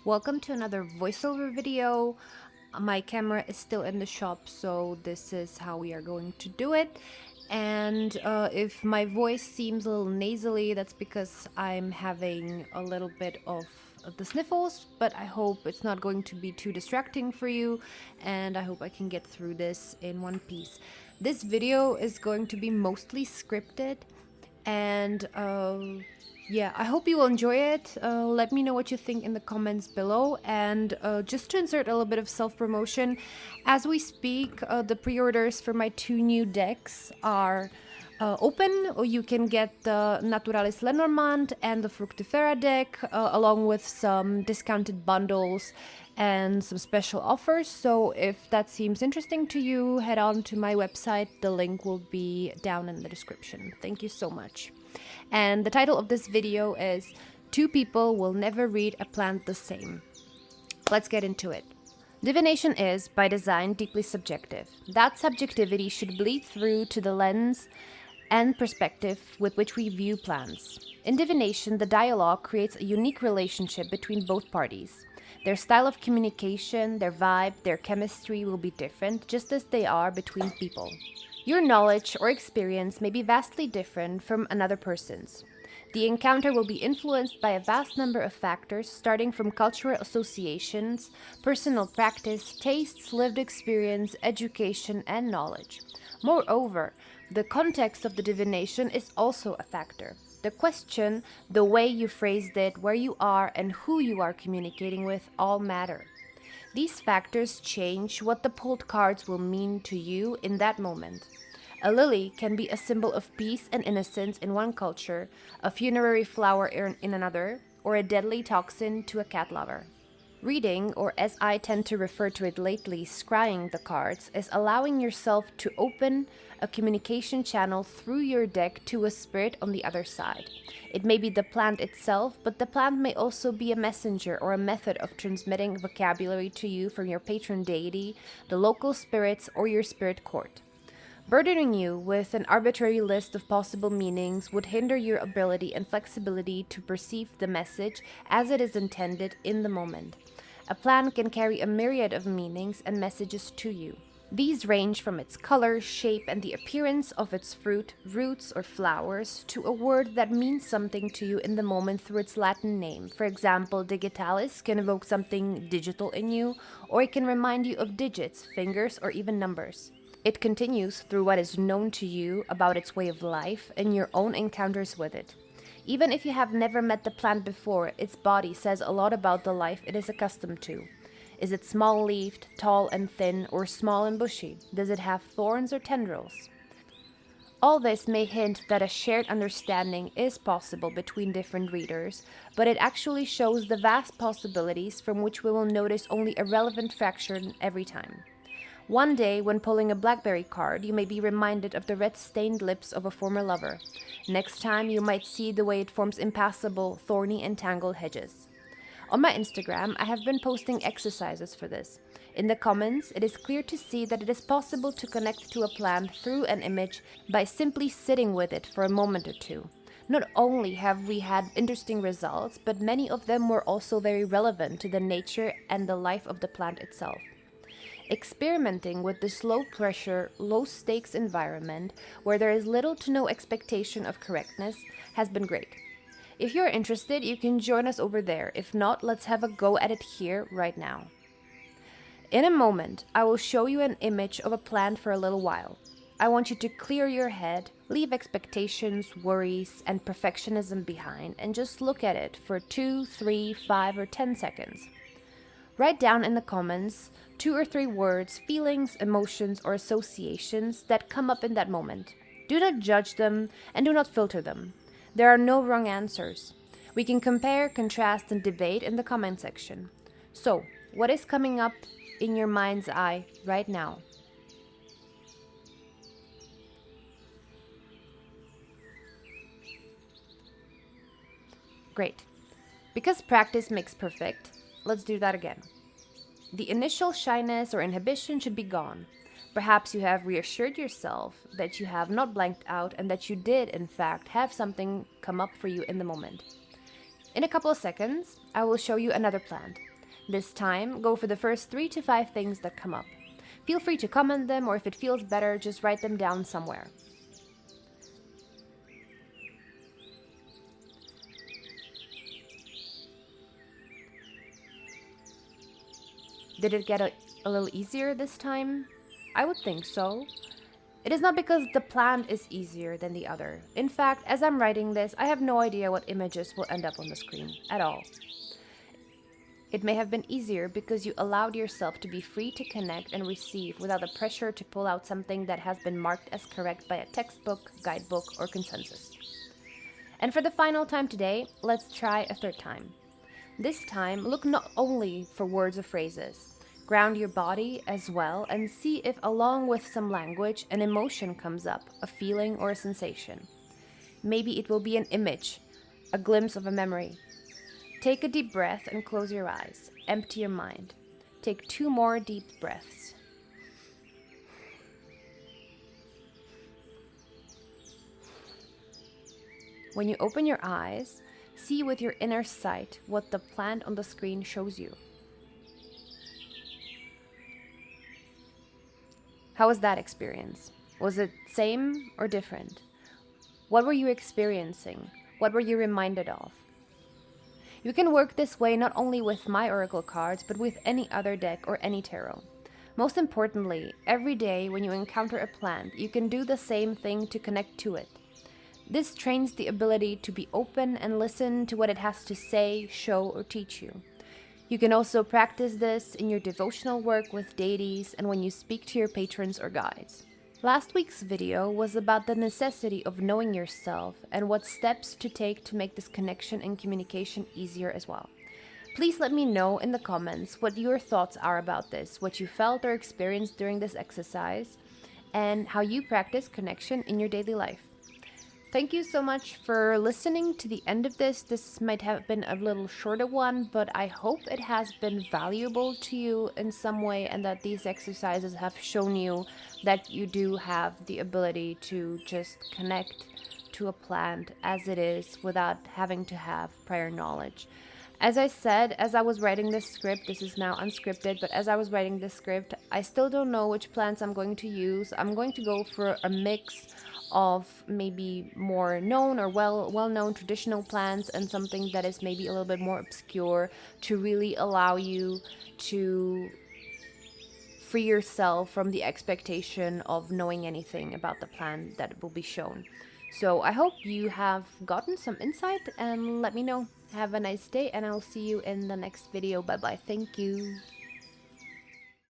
Welcome to another voiceover video. My camera is still in the shop, so this is how we are going to do it. And if my voice seems a little nasally, that's because I'm having a little bit of the sniffles, but I hope it's not going to be too distracting for you, and I hope I can get through this in one piece. This video is going to be mostly scripted, and yeah, I hope you will enjoy it. Let me know what you think in the comments below. And just to insert a little bit of self-promotion, as we speak, the pre-orders for my two new decks are open. Or you can get the Naturalis Lenormand and the Fructifera deck, along with some discounted bundles and some special offers. So if that seems interesting to you, head on to my website. The link will be down in the description. Thank you so much. And the title of this video is Two People Will Never Read a Plant the Same. Let's get into it. Divination is, by design, deeply subjective. That subjectivity should bleed through to the lens and perspective with which we view plants. In divination, the dialogue creates a unique relationship between both parties. Their style of communication, their vibe, their chemistry will be different, just as they are between people. Your knowledge or experience may be vastly different from another person's. The encounter will be influenced by a vast number of factors, starting from cultural associations, personal practice, tastes, lived experience, education, and knowledge. Moreover, the context of the divination is also a factor. The question, the way you phrased it, where you are, and who you are communicating with all matter. These factors change what the pulled cards will mean to you in that moment. A lily can be a symbol of peace and innocence in one culture, a funerary flower in another, or a deadly toxin to a cat lover. Reading, or as I tend to refer to it lately, scrying the cards, is allowing yourself to open a communication channel through your deck to a spirit on the other side. It may be the plant itself, but the plant may also be a messenger or a method of transmitting vocabulary to you from your patron deity, the local spirits, or your spirit court. Burdening you with an arbitrary list of possible meanings would hinder your ability and flexibility to perceive the message as it is intended in the moment. A plant can carry a myriad of meanings and messages to you. These range from its color, shape, and the appearance of its fruit, roots, or flowers to a word that means something to you in the moment through its Latin name. For example, digitalis can evoke something digital in you, or it can remind you of digits, fingers, or even numbers. It continues through what is known to you about its way of life and your own encounters with it. Even if you have never met the plant before, its body says a lot about the life it is accustomed to. Is it small-leaved, tall and thin, or small and bushy? Does it have thorns or tendrils? All this may hint that a shared understanding is possible between different readers, but it actually shows the vast possibilities from which we will notice only a relevant fraction every time. One day, when pulling a blackberry card, you may be reminded of the red-stained lips of a former lover. Next time, you might see the way it forms impassable, thorny, and tangled hedges. On my Instagram, I have been posting exercises for this. In the comments, it is clear to see that it is possible to connect to a plant through an image by simply sitting with it for a moment or two. Not only have we had interesting results, but many of them were also very relevant to the nature and the life of the plant itself. Experimenting with this low-pressure, low-stakes environment, where there is little to no expectation of correctness, has been great. If you're interested, you can join us over there. If not, let's have a go at it here right now. In a moment, I will show you an image of a plant for a little while. I want you to clear your head, leave expectations, worries, and perfectionism behind, and just look at it for 2, 3, 5, or 10 seconds. Write down in the comments 2 or 3 words, feelings, emotions, or associations that come up in that moment. Do not judge them and do not filter them. There are no wrong answers. We can compare, contrast, and debate in the comment section. So, what is coming up in your mind's eye right now? Great. Because practice makes perfect, let's do that again. The initial shyness or inhibition should be gone. Perhaps you have reassured yourself that you have not blanked out and that you did, in fact, have something come up for you in the moment. In a couple of seconds, I will show you another plant. This time, go for the first 3 to 5 things that come up. Feel free to comment them, or if it feels better, just write them down somewhere. Did it get a little easier this time? I would think so. It is not because the plant is easier than the other. In fact, as I'm writing this, I have no idea what images will end up on the screen at all. It may have been easier because you allowed yourself to be free to connect and receive without the pressure to pull out something that has been marked as correct by a textbook, guidebook, or consensus. And for the final time today, let's try a third time. This time, look not only for words or phrases. Ground your body as well and see if, along with some language, an emotion comes up, a feeling or a sensation. Maybe it will be an image, a glimpse of a memory. Take a deep breath and close your eyes. Empty your mind. Take 2 more deep breaths. When you open your eyes, see with your inner sight what the plant on the screen shows you. How was that experience? Was it same or different? What were you experiencing? What were you reminded of? You can work this way not only with my oracle cards, but with any other deck or any tarot. Most importantly, every day when you encounter a plant, you can do the same thing to connect to it. This trains the ability to be open and listen to what it has to say, show, or teach you. You can also practice this in your devotional work with deities and when you speak to your patrons or guides. Last week's video was about the necessity of knowing yourself and what steps to take to make this connection and communication easier as well. Please let me know in the comments what your thoughts are about this, what you felt or experienced during this exercise, and how you practice connection in your daily life. Thank you so much for listening to the end of this. This might have been a little shorter one, but I hope it has been valuable to you in some way and that these exercises have shown you that you do have the ability to just connect to a plant as it is without having to have prior knowledge. As I said, as I was writing this script, this is now unscripted, but as I was writing this script, I still don't know which plants I'm going to use. I'm going to go for a mix of maybe more known or well-known traditional plants and something that is maybe a little bit more obscure to really allow you to free yourself from the expectation of knowing anything about the plant that will be shown. So I hope you have gotten some insight and let me know. Have a nice day and I'll see you in the next video. Bye bye. Thank you.